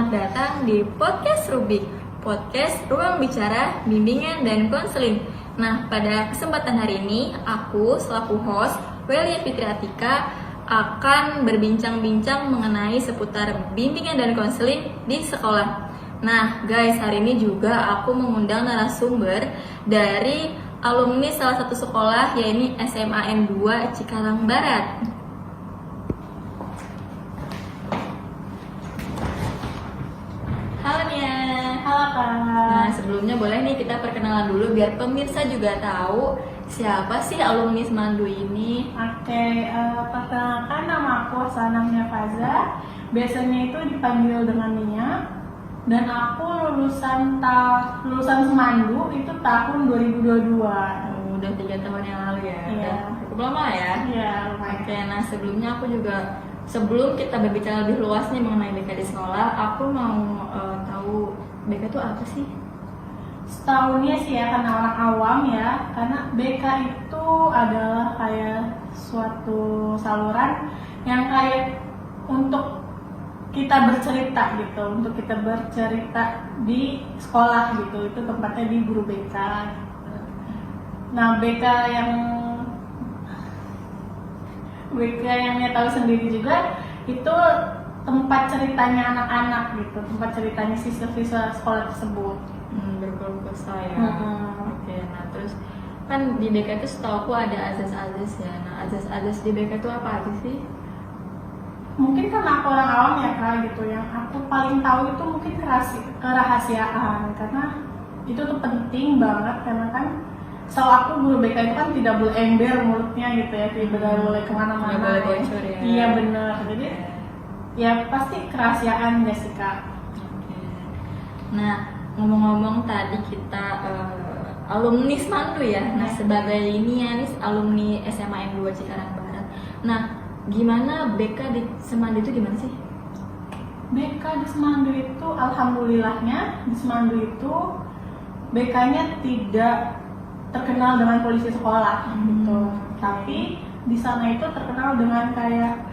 Selamat datang di Podcast Rubik, podcast ruang bicara, bimbingan, dan konseling. Nah, pada kesempatan hari ini, aku selaku host, Welia Fitri Atika, akan berbincang-bincang mengenai seputar bimbingan dan konseling di sekolah. Nah, guys, hari ini juga aku mengundang narasumber dari alumni salah satu sekolah, yaitu SMAN 2 Cikarang Barat. Halo Nia. Halo Kak. Nah, sebelumnya boleh nih kita perkenalan dulu biar pemirsa juga tahu siapa sih alumni Semandu ini. Oke, perkenalkan nama aku Sanamnya Faza. Biasanya itu dipanggil dengan Nia. Dan aku lulusan Semandu itu tahun 2022. Udah 3 tahun yang lalu ya. Iya. Udah cukup lama ya. Iya, lumayan. Oke, nah sebelumnya aku juga sebelum kita berbicara lebih luas nih mengenai BK di sekolah, aku mau tahu BK itu apa sih? Setaunya sih ya, karena orang awam ya, karena BK itu adalah kayak suatu saluran yang kayak untuk kita bercerita gitu, untuk kita bercerita di sekolah gitu, itu tempatnya di guru BK. Nah, BK yang dia tahu sendiri juga itu tempat ceritanya anak-anak gitu, tempat ceritanya siswa-siswa sekolah tersebut. Berkeluh kesah ya. Oke, nah terus kan di BK itu setahu aku ada azas-azas ya. Nah, azas-azas di BK itu apa aja sih? Mungkin karena aku orang awam ya Kak gitu, yang aku paling tahu itu mungkin kerahasiaan, karena itu tuh penting banget, karena kan setahu aku guru BK itu kan tidak boleh ember mulutnya gitu ya, tidak boleh kemana-mana. Nggak boleh bocor ya. Iya benar, jadi ya pasti kerahasiaan ya sih Kak. Oke. Nah, ngomong-ngomong tadi kita alumni Semandu ya. Nah, sebagai ini ya nih alumni SMAN 2 Cikarang Barat. Nah, gimana BK di Semandu itu gimana sih? BK di Semandu itu alhamdulillahnya di Semandu itu BK-nya tidak terkenal dengan polisi sekolah gitu. Tapi di sana itu terkenal dengan kayak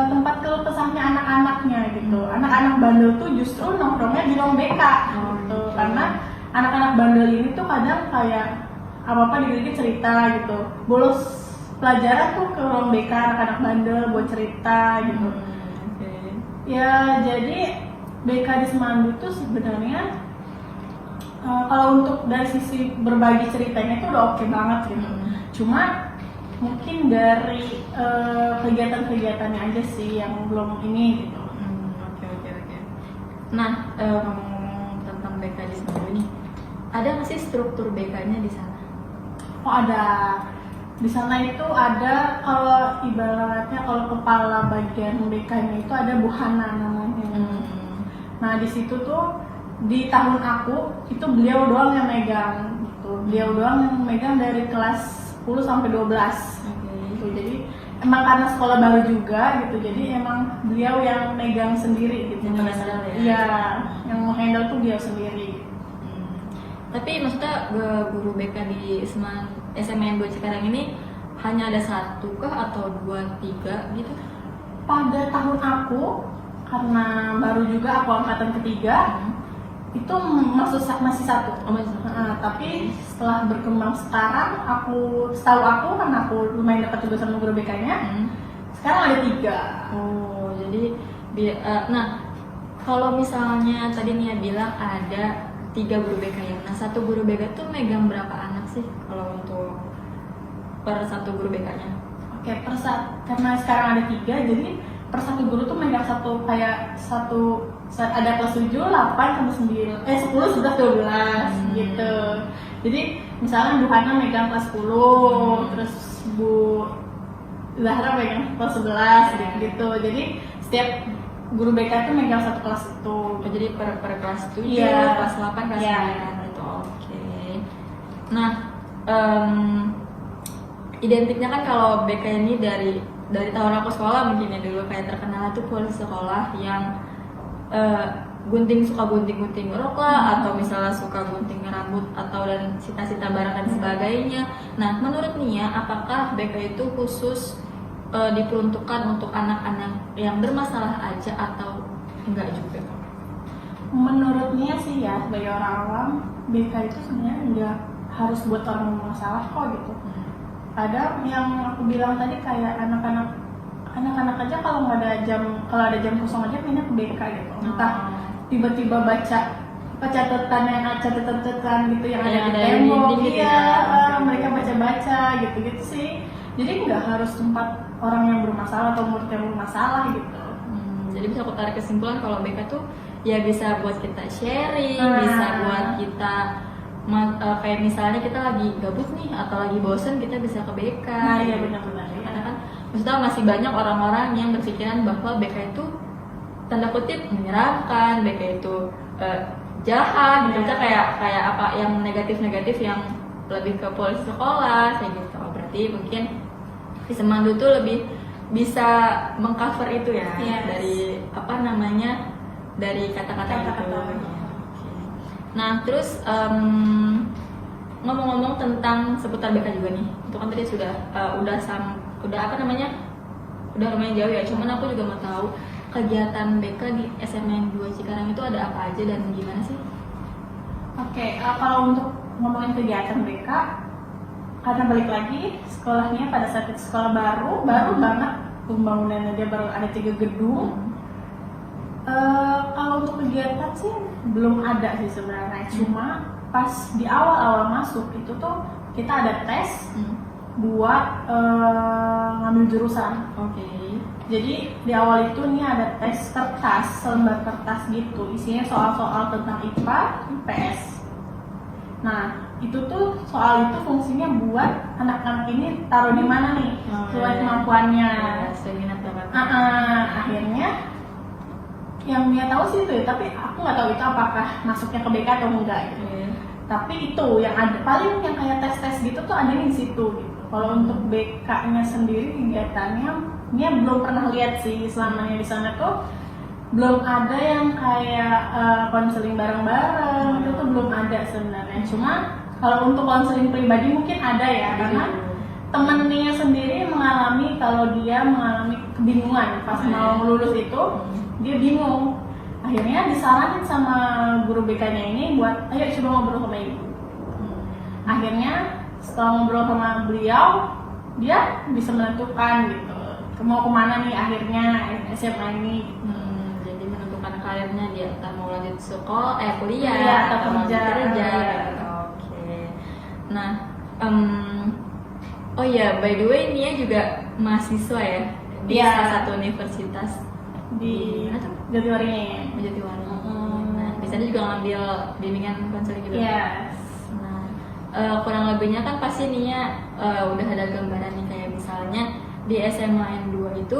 tempat keluh kesahnya anak-anaknya gitu. Anak-anak bandel tuh justru nongkrongnya di ruang BK gitu. Karena anak-anak bandel ini tuh kadang kayak apa-apa dikit-dikit cerita gitu. Bolos pelajaran tuh ke ruang BK anak-anak bandel buat cerita gitu. Ya, jadi BK di Semandu tuh sebenarnya kalau untuk dari sisi berbagi ceritanya itu udah oke banget gitu. Cuma mungkin dari kegiatan-kegiatannya aja sih yang belum ini gitu. Oke. Nah, ngomong tentang BK di Semandu ini, ada nggak sih struktur BK-nya di sana? Oh ada. Di sana itu ada, kalau ibaratnya kalau kepala bagian BK-nya itu ada Bu Hana namanya. Nah di situ tuh di tahun aku itu beliau doang yang megang gitu. Beliau doang yang megang dari kelas 10 sampai 12. Gitu. Jadi emang karena sekolah baru juga gitu. Jadi emang beliau yang megang sendiri gitu. Yang menghandle ya? Iya, yang menghandle tuh beliau sendiri. Tapi maksudnya guru BK di SMAN 2 Cikarang ini hanya ada satu kah atau 2, 3 gitu? Pada tahun aku, karena baru juga aku angkatan ketiga, itu masih satu. Tapi setelah berkembang sekarang, setahu aku karena aku lumayan dekat juga sama guru BK-nya, sekarang ada 3. Oh, jadi nah kalau misalnya tadi Nia bilang ada 3 guru BK ya. Nah, satu guru BK tuh megang berapa anak sih kalau untuk per satu guru BK-nya? Oke, karena sekarang ada 3, jadi per satu guru tuh megang ada kelas 7, 8, sampai 9, 10, 11, 12 gitu. Jadi misalnya Bu Hana megang kelas 10, terus Bu Zahra megang kelas 11 gitu. Jadi setiap guru BK itu megang satu kelas itu. Jadi per kelas 7, kelas 8, kelas 9 gitu. Oke. Nah, identiknya kan kalau BK ini dari tahun aku sekolah mungkin ya dulu kayak terkenal tuh polisi sekolah yang suka gunting rok lah, atau misalnya suka gunting rambut atau dan sita-sita barang dan sebagainya. Nah, menurut Nia, apakah BK itu khusus diperuntukkan untuk anak-anak yang bermasalah aja atau enggak juga? Menurutnya sih ya, sebagai orang awam, BK itu sebenarnya nggak harus buat orang bermasalah kok gitu. Ada yang aku bilang tadi kayak anak-anak aja kalau ada jam kosong aja pindah ke BK gitu. Entah tiba-tiba baca catatan gitu yang ada di tembok, mereka baca-baca gitu sih. Jadi nggak harus tempat orang yang bermasalah atau murid yang bermasalah gitu. Jadi bisa aku tarik kesimpulan kalau BK tuh ya bisa buat kita sharing, bisa buat kita kayak misalnya kita lagi gabut nih atau lagi bosen, kita bisa ke BK. Iya benar-benar. Karena kan maksudnya masih banyak orang-orang yang berpikiran bahwa BK itu tanda kutip menyeramkan, BK itu jahat, gitu. Kita kayak apa yang negatif yang lebih ke polisi sekolah, kayak gitu. Berarti mungkin di Semandu tuh lebih bisa mengcover itu ya, dari dari kata-kata itu. Nah terus ngomong-ngomong tentang seputar BK juga nih, itu kan tadi udah lumayan jauh ya. Cuman aku juga mau tahu kegiatan BK di SMA 2 Cikarang itu ada apa aja dan gimana sih? Oke, kalau untuk ngomongin kegiatan BK, karena balik lagi sekolahnya pada saat itu sekolah baru banget, pembangunannya dia baru ada 3 gedung. Kalau untuk kegiatan sih belum ada sih sebenarnya. Cuma pas di awal masuk itu tuh kita ada tes buat ngambil jurusan. Jadi di awal itu nih ada tes kertas, selembar kertas gitu, isinya soal-soal tentang IPA, IPS. Nah itu tuh soal itu fungsinya buat anak-anak ini taruh di mana nih sesuai kemampuannya. Akhirnya yang dia tahu sih itu ya, tapi aku nggak tahu itu apakah masuknya ke BK atau enggak gitu. Tapi itu yang ada paling yang kayak tes gitu tuh ada di situ gitu. Kalau untuk BK-nya sendiri kegiatannya dia belum pernah lihat sih selamanya di sana tuh belum ada yang kayak konseling bareng-bareng, itu tuh belum ada sebenarnya. Cuma kalau untuk konseling pribadi mungkin ada ya, karena temennya sendiri kalau dia mengalami kebingungan pas mau lulus itu, dia bingung. Akhirnya disaranin sama guru BK-nya ini buat ayo coba ngobrol sama ibu. Akhirnya setelah ngobrol sama beliau, dia bisa menentukan gitu mau kemana nih akhirnya SMA ini. Jadi menentukan karirnya dia entah mau lanjut kuliah atau mau kerja. Oke. Nah, oh ya, by the way Nia juga mahasiswa ya di salah satu universitas di Jatiwaringin. Nah, di sana juga ngambil bimbingan konseling juga. Yes. Nah, kurang lebihnya kan pasti Nia udah ada gambaran nih kayak misalnya di SMA N2 itu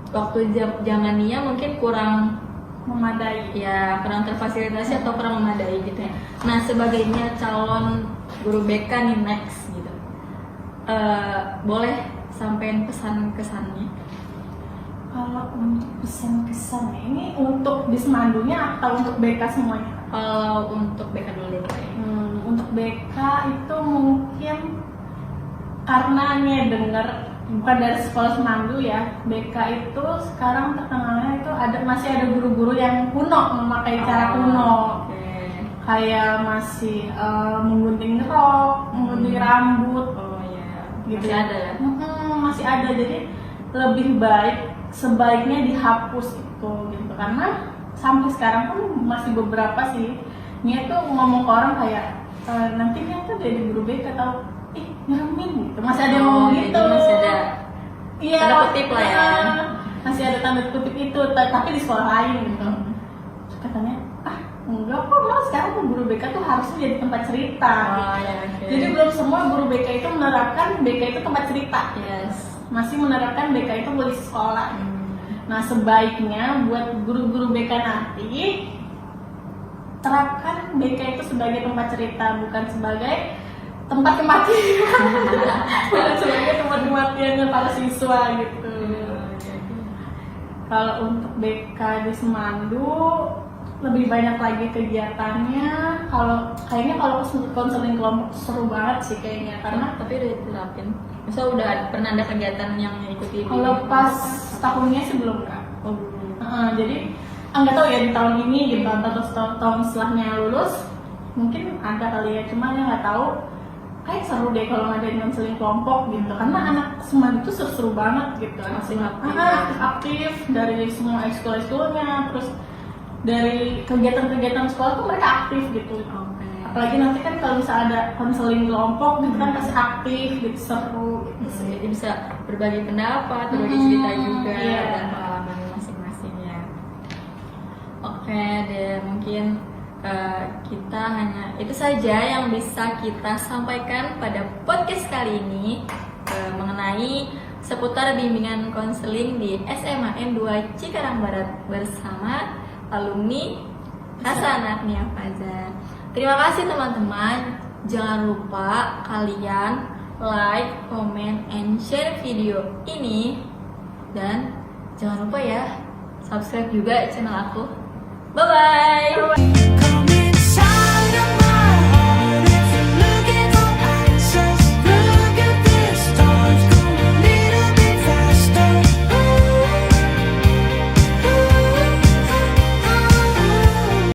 waktu zaman Nia mungkin kurang memadai. Ya, kurang terfasilitasi atau kurang memadai gitu ya. Nah, sebagainya calon guru BK nih next gitu. Boleh sampein pesan-kesannya? Kalau untuk pesan-kesan ini untuk di Semandunya atau untuk BK semuanya? Kalau untuk BK dulu deh. Untuk BK itu mungkin karena nih dengar bukan dari sekolah Semandu ya, BK itu sekarang terkenalnya itu masih ada guru-guru yang kuno, memakai cara kuno. Kayak masih menggunting rok, menggunting rambut. Gitu masih ada ya? Masih ada, jadi lebih baik sebaiknya dihapus itu gitu, karena sampai sekarang pun masih beberapa sih Nia tuh ngomong ke orang kayak nanti Nia tuh jadi guru BK atau nyeremin gitu, masih ada yang ngomong gitu, masih ada tanda kutip lah ya, masih ada tanda kutip itu, tapi di sekolah lain gitu. Terus katanya enggak kok, malah sekarang tuh guru BK tuh harusnya jadi tempat cerita gitu. Jadi belum semua guru BK itu menerapkan BK itu tempat cerita. Masih menerapkan BK itu polisi sekolah. Nah sebaiknya buat guru-guru BK nanti terapkan BK itu sebagai tempat cerita, bukan sebagai tempat kematian, bukan sebagai tempat kematiannya para siswa gitu. Kalau untuk BK di Semandu lebih banyak lagi kegiatannya. Kayaknya kalau konseling kelompok seru banget sih kayaknya, karena tapi udah diterapin. Masa udah pernah ada kegiatan yang ikuti? Kalau pas tahunnya sih belum kan. Jadi nggak tahu ya di tahun ini gitu atau tahun setelahnya lulus mungkin ada kali ya, cuma ya nggak tahu. Kayak seru deh kalau ngadain konseling kelompok gitu, karena anak Semang itu seru-seru banget gitu, Masih aktif. aktif dari semua ekskul-ekskulnya, terus dari kegiatan-kegiatan sekolah tuh mereka aktif gitu. Oke. Apalagi nanti kan kalau misalnya ada konseling kelompok gitu kan pasti aktif gitu, seru gitu sih. Jadi bisa berbagi pendapat, berbagi cerita juga Iya. dan pengalaman masing-masing ya. Oke deh, mungkin kita hanya itu saja yang bisa kita sampaikan pada podcast kali ini mengenai seputar bimbingan konseling di SMA N2 Cikarang Barat bersama alumni Hasanah Nia Fajar. Terima kasih teman-teman. Jangan lupa kalian like, comment, and share video ini, dan jangan lupa ya subscribe juga channel aku. Bye bye.